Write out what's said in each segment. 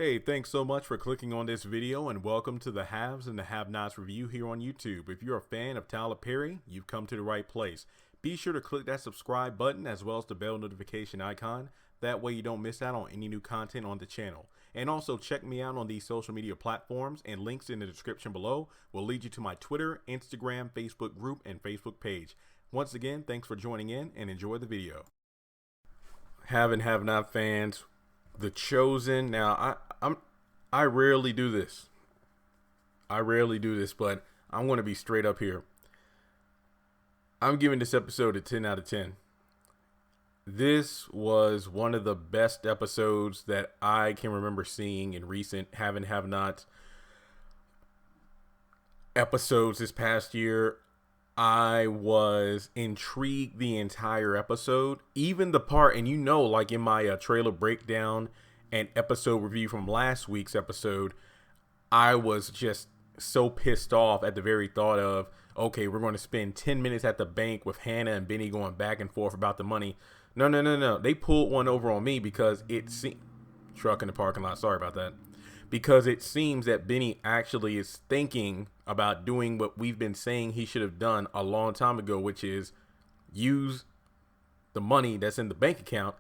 Hey, thanks so much for clicking on this video and welcome to the Haves and the Have-Nots review here on YouTube. If you're a fan of Tyler Perry, you've come to the right place. Be sure to click that subscribe button as well as the bell notification icon. That way you don't miss out on any new content on the channel. And also check me out on these social media platforms, and links in the description below will lead you to my Twitter, Instagram, Facebook group, and Facebook page. Once again, thanks for joining in and enjoy the video. Have and Have-Not fans, The Chosen. Now, I rarely do this. But I'm going to be straight up here. I'm giving this episode a 10 out of 10. This was one of the best episodes that I can remember seeing in recent Have and Have Not episodes this past year. I was intrigued the entire episode, even the part, and like in my trailer breakdown and episode review from last week's episode, I was just so pissed off at the very thought of, okay, we're going to spend 10 minutes at the bank with Hannah and Benny going back and forth about the money. No. They pulled one over on me because it seemed, truck in the parking lot, sorry about that. Because it seems that Benny actually is thinking about doing what we've been saying he should have done a long time ago, which is use the money that's in the bank account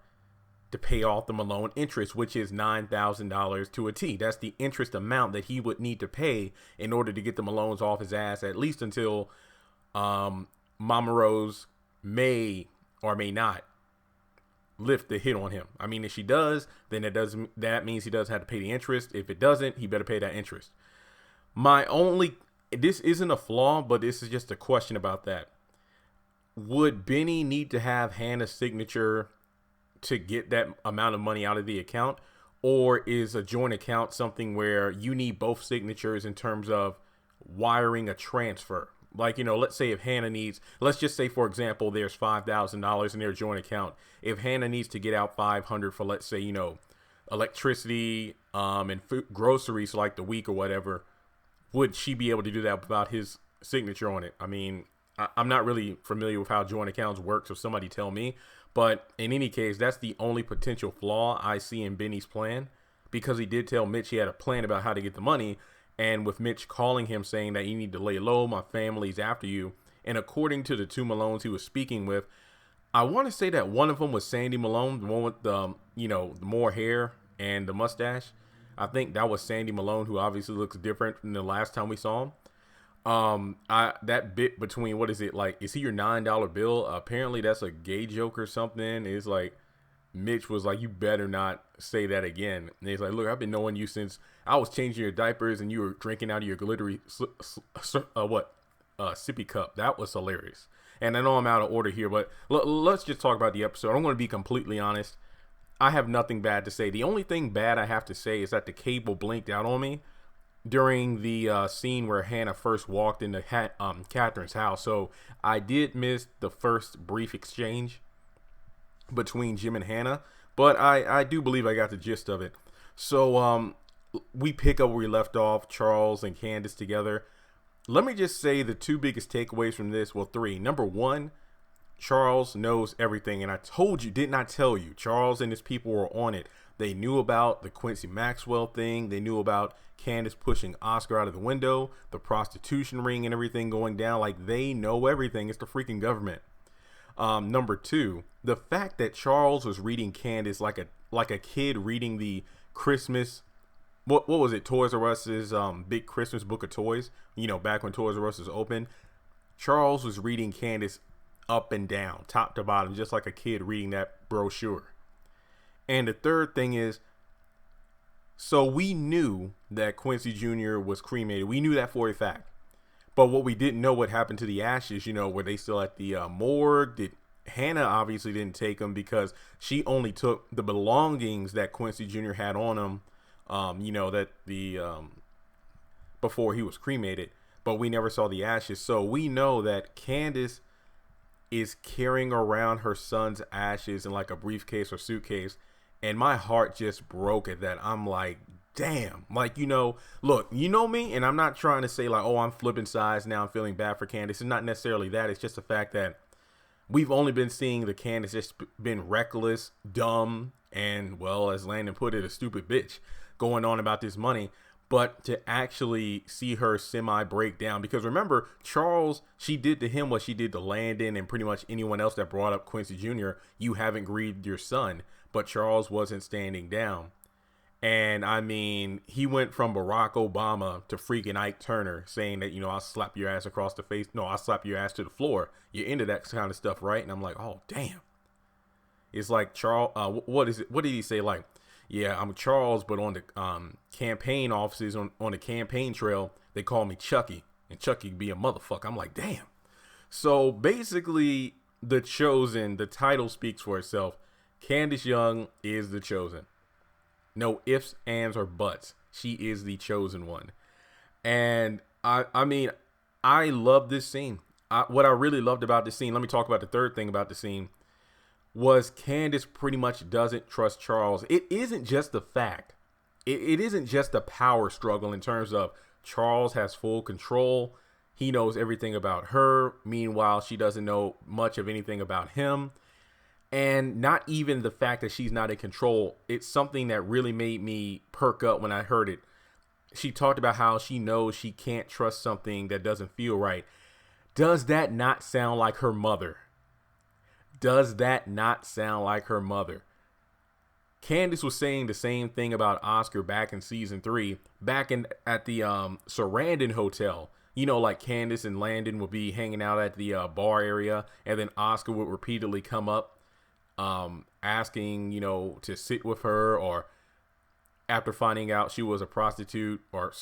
to pay off the Malone interest, which is $9,000 to a T. That's the interest amount that he would need to pay in order to get the Malones off his ass, at least until Mama Rose may or may not lift the hit on him. I mean, if she does, then that means he does have to pay the interest. If it doesn't, he better pay that interest. This isn't a flaw, but this is just a question about that. Would Benny need to have Hannah's signature to get that amount of money out of the account? Or is a joint account something where you need both signatures in terms of wiring a transfer? Like, let's say if Hannah needs, let's just say, for example, there's $5,000 in their joint account. If Hannah needs to get out $500 for, let's say, electricity and food, groceries like the week or whatever, would she be able to do that without his signature on it? I mean, I'm not really familiar with how joint accounts work, so somebody tell me. But in any case, that's the only potential flaw I see in Benny's plan, because he did tell Mitch he had a plan about how to get the money. And with Mitch calling him saying that you need to lay low, my family's after you. And according to the two Malones he was speaking with, I want to say that one of them was Sandy Malone, the one with the, the more hair and the mustache. I think that was Sandy Malone, who obviously looks different from the last time we saw him. That bit between, what is it, like, is he your $9 bill? Apparently that's a gay joke or something. It's like, Mitch was like, you better not say that again. And he's like, look, I've been knowing you since I was changing your diapers and you were drinking out of your glittery, sippy cup. That was hilarious. And I know I'm out of order here, but let's just talk about the episode. I'm going to be completely honest. I have nothing bad to say. The only thing bad I have to say is that the cable blinked out on me during the scene where Hannah first walked into Catherine's house. So I did miss the first brief exchange between Jim and Hannah, but I do believe I got the gist of it. So we pick up where we left off, Charles and Candace together. Let me just say the two biggest takeaways from this, well, three. Number one, Charles knows everything, and I told you, did not tell you, Charles and his people were on it. They knew about the Quincy Maxwell thing. They knew about Candace pushing Oscar out of the window, the prostitution ring and everything going down. Like, they know everything. It's the freaking government. Number two, the fact that Charles was reading Candace like a kid reading the Christmas, what was it, Toys R Us's big Christmas book of toys, back when Toys R Us was open. Charles was reading Candace up and down, top to bottom, just like a kid reading that brochure. And the third thing is, so we knew that Quincy Jr. was cremated. We knew that for a fact. But what we didn't know what happened to the ashes, were they still at the morgue? Hannah obviously didn't take them because she only took the belongings that Quincy Jr. had on him, before he was cremated. But we never saw the ashes. So we know that Candace is carrying around her son's ashes in like a briefcase or suitcase. And my heart just broke at that. I'm like, damn, like, look, you know me, and I'm not trying to say like, oh, I'm flipping sides now, I'm feeling bad for Candace. It's not necessarily that. It's just the fact that we've only been seeing the Candace just been reckless, dumb, and, well, as Landon put it, a stupid bitch. going on about this money. But to actually see her semi break down, because remember, Charles, she did to him what she did to Landon and pretty much anyone else that brought up Quincy Jr. You haven't grieved your son, but Charles wasn't standing down. And I mean, he went from Barack Obama to freaking Ike Turner saying that, I'll slap your ass across the face. No, I'll slap your ass to the floor. You're into that kind of stuff, right? And I'm like, oh, damn. It's like Charles, what is it? What did he say? Like, yeah, I'm Charles, but on the campaign offices, on the campaign trail, they call me Chucky. And Chucky be a motherfucker. I'm like, damn. So basically, The Chosen, the title speaks for itself. Candace Young is the chosen. No ifs, ands, or buts. She is the chosen one. And I mean, I love this scene. What I really loved about this scene, let me talk about the third thing about the scene, was Candace pretty much doesn't trust Charles. It isn't just the fact. It isn't just a power struggle in terms of Charles has full control. He knows everything about her. Meanwhile, she doesn't know much of anything about him. And not even the fact that she's not in control. It's something that really made me perk up when I heard it. She talked about how she knows she can't trust something that doesn't feel right. Does that not sound like her mother? Does that not sound like her mother? Candace was saying the same thing about Oscar back in season 3, at the Sarandon Hotel. Like Candace and Landon would be hanging out at the bar area, and then Oscar would repeatedly come up asking, to sit with her, or after finding out she was a prostitute or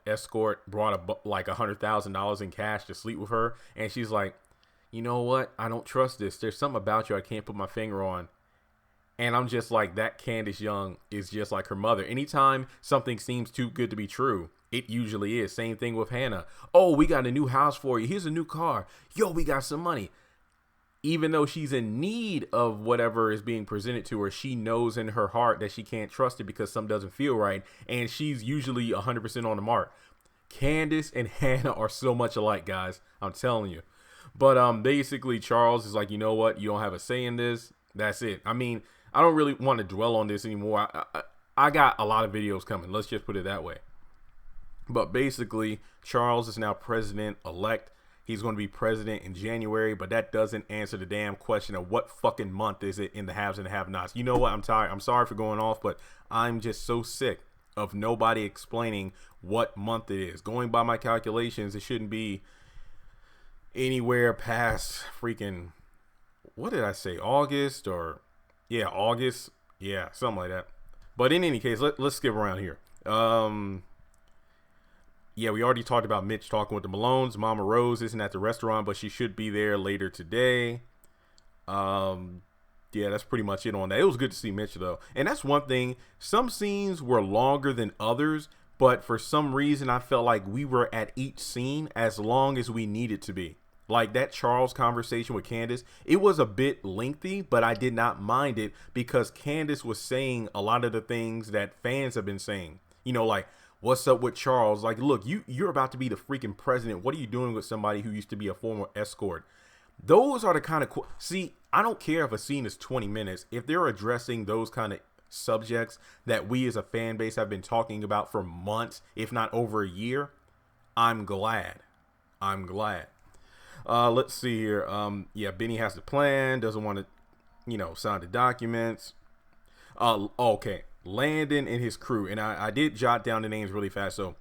escort, brought like $100,000 in cash to sleep with her. And she's like, you know what? I don't trust this. There's something about you I can't put my finger on. And I'm just like, that Candace Young is just like her mother. Anytime something seems too good to be true, it usually is. Same thing with Hannah. Oh, we got a new house for you. Here's a new car. Yo, we got some money. Even though she's in need of whatever is being presented to her, she knows in her heart that she can't trust it because something doesn't feel right. And she's usually 100% on the mark. Candace and Hannah are so much alike, guys. I'm telling you. But basically, Charles is like, you know what? You don't have a say in this. That's it. I mean, I don't really want to dwell on this anymore. I got a lot of videos coming. Let's just put it that way. But basically, Charles is now president-elect. He's going to be president in January, but that doesn't answer the damn question of what fucking month is it in the haves and the have-nots. You know what? I'm tired. I'm sorry for going off, but I'm just so sick of nobody explaining what month it is. Going by my calculations, it shouldn't be anywhere past freaking, what did I say? August or, yeah, August. Yeah, something like that. But in any case, let's skip around here. Yeah, we already talked about Mitch talking with the Malones. Mama Rose isn't at the restaurant, but she should be there later today. Yeah, that's pretty much it on that. It was good to see Mitch, though. And that's one thing. Some scenes were longer than others, but for some reason, I felt like we were at each scene as long as we needed to be. Like that Charles conversation with Candace, it was a bit lengthy, but I did not mind it because Candace was saying a lot of the things that fans have been saying. Like, what's up with Charles? Like, look, you're about to be the freaking president. What are you doing with somebody who used to be a former escort? Those are the kind of see, I don't care if a scene is 20 minutes. If they're addressing those kind of subjects that we as a fan base have been talking about for months, if not over a year, I'm glad. Let's see here. Yeah, Benny has the plan, doesn't want to, sign the documents. Okay. Landon and his crew, and I did jot down the names really fast. So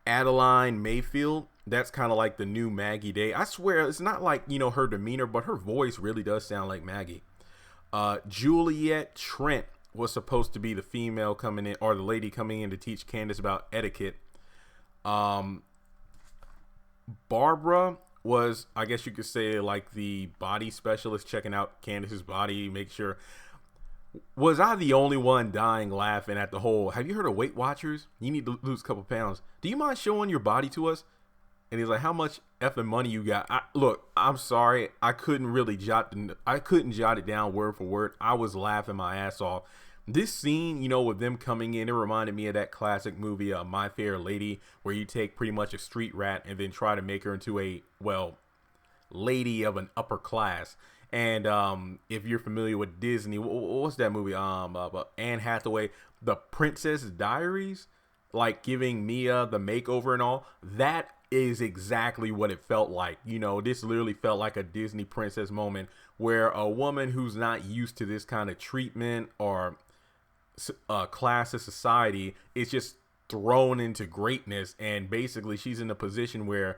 Adeline Mayfield, that's kind of like the new Maggie Day. I swear it's not like her demeanor, but her voice really does sound like Maggie. Juliet Trent was supposed to be the female coming in, or the lady coming in to teach Candace about etiquette. Barbara was, I guess you could say, like the body specialist, checking out Candace's body, make sure. Was I the only one dying laughing at the whole, have you heard of Weight Watchers? You need to lose a couple pounds. Do you mind showing your body to us? And he's like, how much effing money you got? Look, I'm sorry. I couldn't jot it down word for word. I was laughing my ass off. This scene, with them coming in, it reminded me of that classic movie, My Fair Lady, where you take pretty much a street rat and then try to make her into a, lady of an upper class. And if you're familiar with Disney, what's that movie? Anne Hathaway, The Princess Diaries, like giving Mia the makeover and all. That is exactly what it felt like. You know, this literally felt like a Disney princess moment where a woman who's not used to this kind of treatment or class of society is just thrown into greatness, and basically she's in a position where,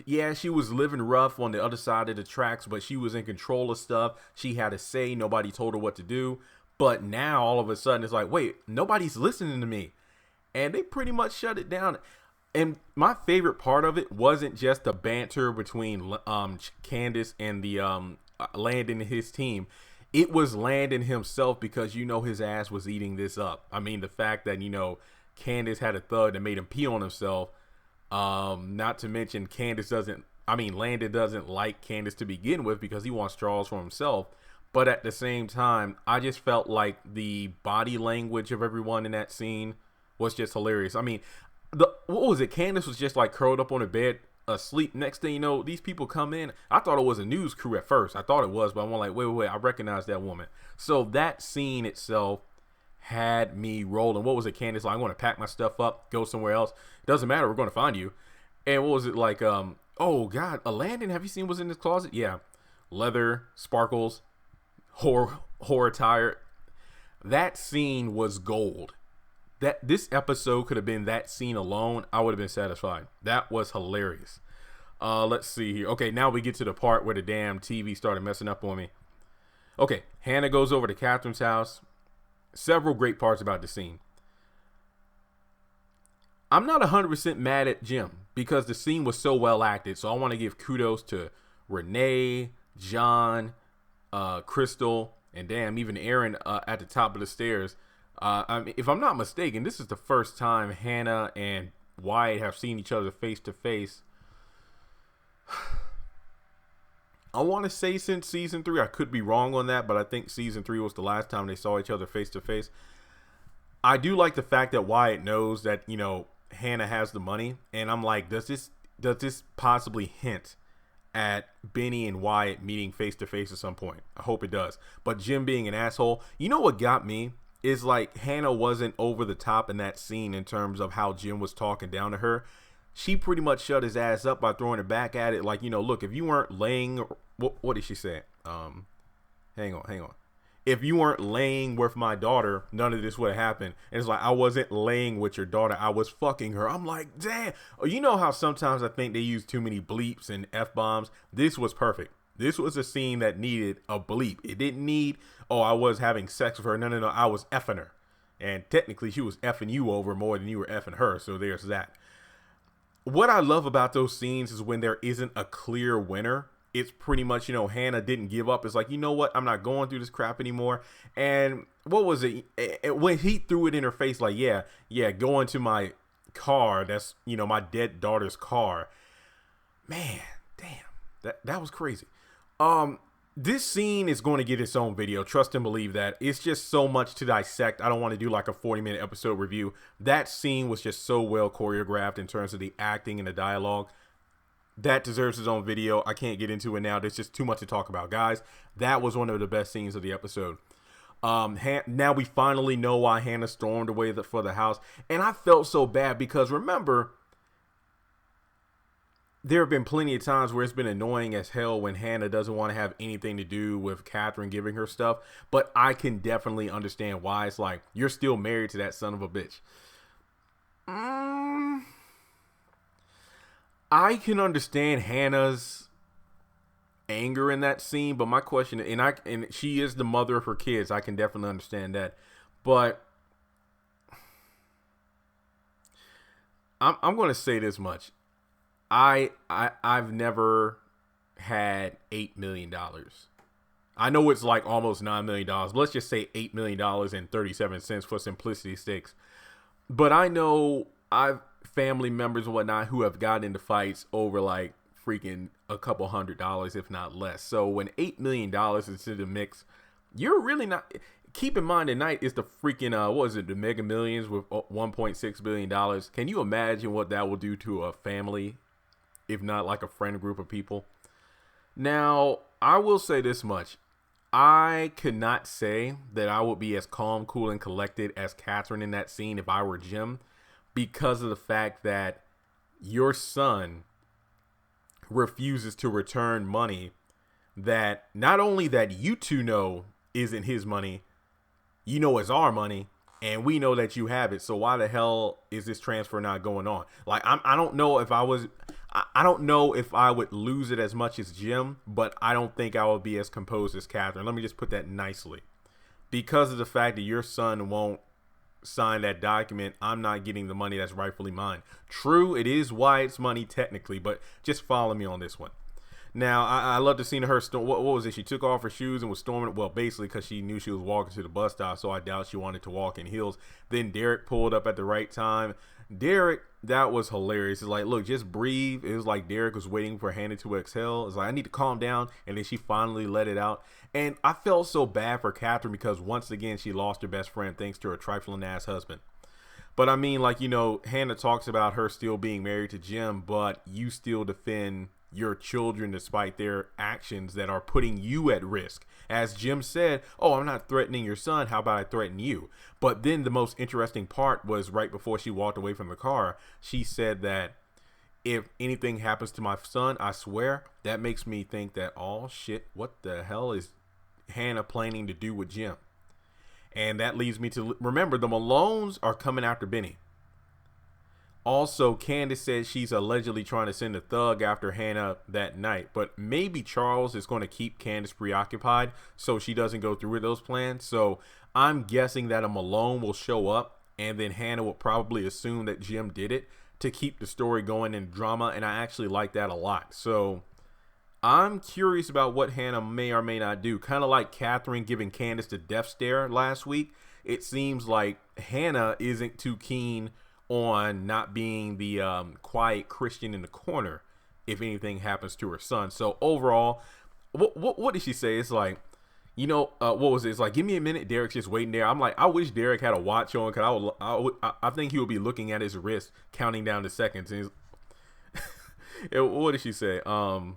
yeah, she was living rough on the other side of the tracks, but she was in control of stuff. She had a say. Nobody told her what to do. But now all of a sudden it's like, wait, nobody's listening to me. And they pretty much shut it down. And my favorite part of it wasn't just the banter between Candace and the Landon and his team. It was Landon himself, because you know his ass was eating this up. I mean, the fact that, you know, Candace had a thug that made him pee on himself. Not to mention Landon doesn't like Candace to begin with because he wants straws for himself. But at the same time, I just felt like the body language of everyone in that scene was just hilarious. I mean, what was it? Candace was just like curled up on a bed asleep. Next thing you know, these people come in. I thought it was a news crew at first. I thought it was, but I'm like, wait, I recognize that woman. So that scene itself had me rolling. What was it? Candace like, I'm going to pack my stuff up, go somewhere else. It doesn't matter. We're going to find you. And what was it like? Oh God, a Landon. Have you seen what's in this closet? Yeah, leather, sparkles, horror attire. That scene was gold. That this episode could have been that scene alone, I would have been satisfied. That was hilarious. Let's see here. Okay, now we get to the part where the damn TV started messing up on me. Okay, Hannah goes over to Catherine's house. Several great parts about the scene. I'm not 100% mad at Jim because the scene was so well acted. So I want to give kudos to Renee, John, Crystal, and damn, even Aaron at the top of the stairs. I mean, if I'm not mistaken, this is the first time Hannah and Wyatt have seen each other face to face. I want to say since season 3. I could be wrong on that, but I think season 3 was the last time they saw each other face to face. I do like the fact that Wyatt knows that, you know, Hannah has the money, and I'm like, does this possibly hint at Benny and Wyatt meeting face to face at some point? I hope it does. But Jim being an asshole, you know what got me? Is like Hannah wasn't over the top in that scene in terms of how Jim was talking down to her. She pretty much shut his ass up by throwing it back at it. Like, you know, look, if you weren't laying, what did she say? Hang on. If you weren't laying with my daughter, none of this would have happened. And it's like, I wasn't laying with your daughter. I was fucking her. I'm like, damn. You know how sometimes I think they use too many bleeps and F-bombs? This was perfect. This was a scene that needed a bleep. It didn't need, oh, I was having sex with her. No. I was effing her. And technically, she was effing you over more than you were effing her. So there's that. What I love about those scenes is when there isn't a clear winner. It's pretty much, you know, Hannah didn't give up. It's like, you know what? I'm not going through this crap anymore. And what was it? When he threw it in her face, like, yeah, go into my car. That's, you know, my dead daughter's car. Man, damn. That was crazy. This scene is going to get its own video. Trust and believe that. It's just so much to dissect. I don't want to do like a 40-minute episode review. That scene was just so well choreographed in terms of the acting and the dialogue. That deserves its own video. I can't get into it now. There's just too much to talk about. Guys, that was one of the best scenes of the episode. Now we finally know why Hannah stormed away for the house. And I felt so bad because, remember, there have been plenty of times where it's been annoying as hell when Hannah doesn't want to have anything to do with Catherine giving her stuff. But I can definitely understand why. It's like, you're still married to that son of a bitch. I can understand Hannah's anger in that scene, but my question, and she is the mother of her kids. I can definitely understand that. But I'm going to say this much. I've never had $8 million. I know it's like almost $9 million, but let's just say $8 million and 37 cents for simplicity's sake. But I know I've family members and whatnot who have gotten into fights over like freaking a couple $100, if not less. So when $8 million is in the mix, you're really not. Keep in mind, tonight is the freaking what was it, the Mega Millions with $1.6 billion. Can you imagine what that will do to a family, if not like a friend group of people? Now, I will say this much. I could not say that I would be as calm, cool, and collected as Catherine in that scene if I were Jim, because of the fact that your son refuses to return money that not only that you two know isn't his money, you know it's our money, and we know that you have it. So why the hell is this transfer not going on? Like, I don't know if I don't know if I would lose it as much as Jim, but I don't think I would be as composed as Catherine. Let me just put that nicely. Because of the fact that your son won't sign that document, I'm not getting the money that's rightfully mine. True, it is Wyatt's money technically, but just follow me on this one. Now, I love to see her. What was it? She took off her shoes and was storming. Well, basically because she knew she was walking to the bus stop, so I doubt she wanted to walk in heels. Then Derek pulled up at the right time. Derek, that was hilarious. It's like, look, just breathe. It was like Derek was waiting for Hannah to exhale. It's like, I need to calm down. And then she finally let it out. And I felt so bad for Catherine because once again, she lost her best friend thanks to her trifling ass husband. But I mean, like, you know, Hannah talks about her still being married to Jim, but you still defend your children despite their actions that are putting you at risk. As Jim said, oh, I'm not threatening your son. How about I threaten you? But then the most interesting part was right before she walked away from the car. She said that if anything happens to my son, I swear, that makes me think that, oh shit, what the hell is Hannah planning to do with Jim? And that leads me to remember the Malones are coming after Benny. Also, Candace said she's allegedly trying to send a thug after Hannah that night, but maybe Charles is going to keep Candace preoccupied so she doesn't go through with those plans. So I'm guessing that a Malone will show up, and then Hannah will probably assume that Jim did it to keep the story going in drama, and I actually like that a lot. So I'm curious about what Hannah may or may not do. Kind of like Catherine giving Candace the death stare last week. It seems like Hannah isn't too keen on not being the quiet Christian in the corner if anything happens to her son. So overall, what did she say? It's like, you know, what was it? It's like, give me a minute. Derek's just waiting there. I'm like, I wish Derek had a watch on, because I think he would be looking at his wrist, counting down the seconds. And what did she say? I'm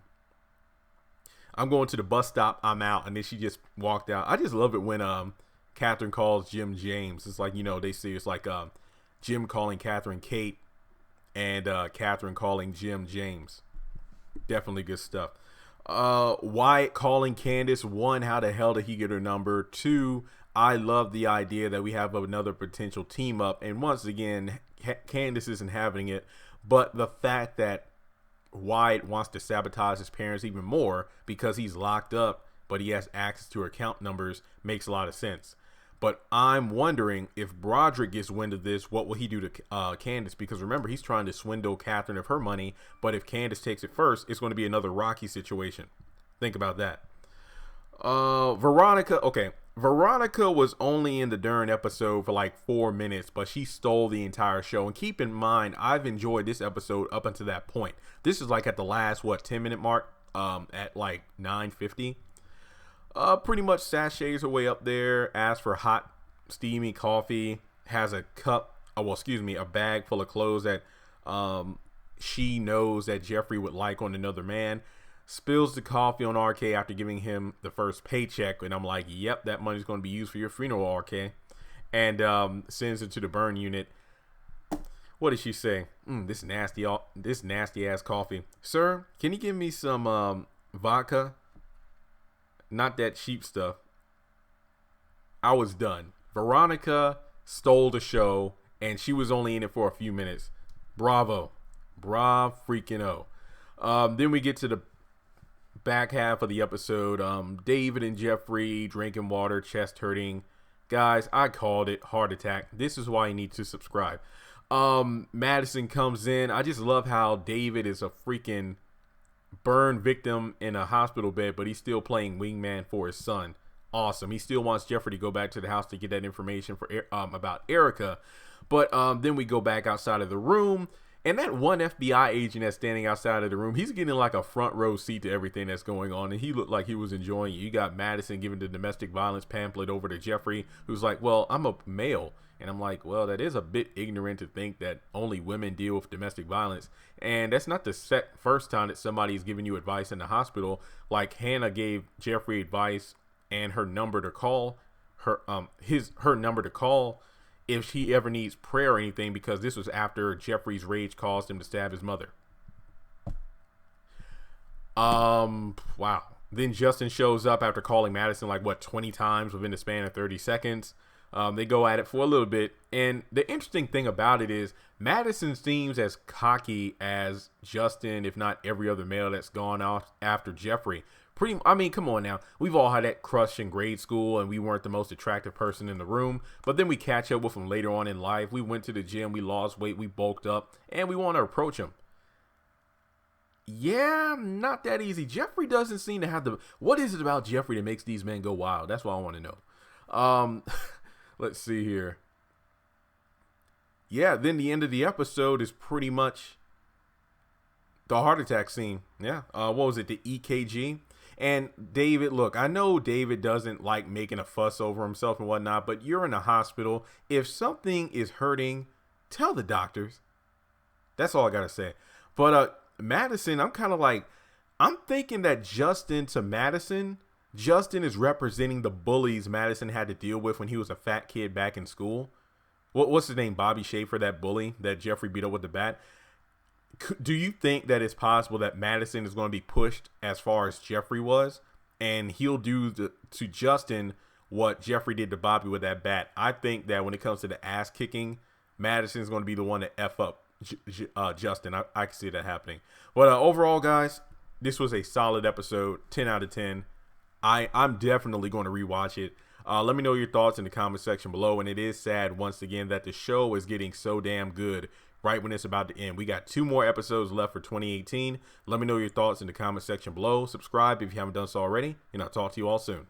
going to the bus stop. I'm out. And then she just walked out. I just love it when Catherine calls Jim James. It's like, you know, they see it's like Jim calling Catherine Kate, and Catherine calling Jim James. Definitely good stuff. Wyatt calling Candace. One, how the hell did he get her number? Two, I love the idea that we have another potential team up. And once again, Candace isn't having it. But the fact that Wyatt wants to sabotage his parents even more because he's locked up, but he has access to her account numbers, makes a lot of sense. But I'm wondering if Broderick gets wind of this, what will he do to Candace? Because remember, he's trying to swindle Catherine of her money. But if Candace takes it first, it's going to be another rocky situation. Think about that. Veronica. Okay. Veronica was only in the Dern episode for like 4 minutes, but she stole the entire show. And keep in mind, I've enjoyed this episode up until that point. This is like at the last, 10-minute mark, at like 9:50. Pretty much sachets her way up there, asks for hot, steamy coffee, has a a bag full of clothes that she knows that Jeffrey would like on another man, spills the coffee on RK after giving him the first paycheck, and I'm like, yep, that money's going to be used for your funeral, RK, and sends it to the burn unit. What did she say? This nasty ass coffee. Sir, can you give me some vodka? Not that cheap stuff. I was done. Veronica stole the show, and she was only in it for a few minutes. Bravo. Bravo freaking oh. Then we get to the back half of the episode. David and Jeffrey drinking water, chest hurting. Guys, I called it. Heart attack. This is why you need to subscribe. Madison comes in. I just love how David is a freaking burn victim in a hospital bed, but he's still playing wingman for his son. Awesome. He still wants Jeffrey to go back to the house to get that information for about Erica. But then we go back outside of the room, And that one FBI agent that's standing outside of the room, he's getting like a front row seat to everything that's going on. And he looked like he was enjoying it. You got Madison giving the domestic violence pamphlet over to Jeffrey, who's like, well, I'm a male. And I'm like, well, that is a bit ignorant to think that only women deal with domestic violence. And that's not the first time that somebody's giving you advice in the hospital. Like Hannah gave Jeffrey advice and her number to call, her number to call if he ever needs prayer or anything, because this was after Jeffrey's rage caused him to stab his mother. Wow. Then Justin shows up after calling Madison like 20 times within the span of 30 seconds. They go at it for a little bit. And the interesting thing about it is Madison seems as cocky as Justin, if not every other male that's gone off after Jeffrey. I mean, come on now. We've all had that crush in grade school and we weren't the most attractive person in the room. But then we catch up with him later on in life. We went to the gym, we lost weight, we bulked up, and we want to approach him. Yeah, not that easy. Jeffrey doesn't seem to have what is it about Jeffrey that makes these men go wild? That's what I want to know. Let's see here. Yeah, then the end of the episode is pretty much the heart attack scene. Yeah. What was it? The EKG. And David, look, I know David doesn't like making a fuss over himself and whatnot, but you're in a hospital. If something is hurting, tell the doctors. That's all I got to say. But Madison, I'm thinking that Justin is representing the bullies Madison had to deal with when he was a fat kid back in school. What's his name? Bobby Schaefer, that bully that Jeffrey beat up with the bat. Do you think that it's possible that Madison is going to be pushed as far as Jeffrey was, and he'll do to Justin what Jeffrey did to Bobby with that bat? I think that when it comes to the ass kicking, Madison's going to be the one to F up Justin. I can see that happening. But overall, guys, this was a solid episode. 10 out of 10. I'm definitely going to rewatch it. Let me know your thoughts in the comment section below. And it is sad, once again, that the show is getting so damn good right when it's about to end. We got 2 more episodes left for 2018. Let me know your thoughts in the comment section below. Subscribe if you haven't done so already, and I'll talk to you all soon.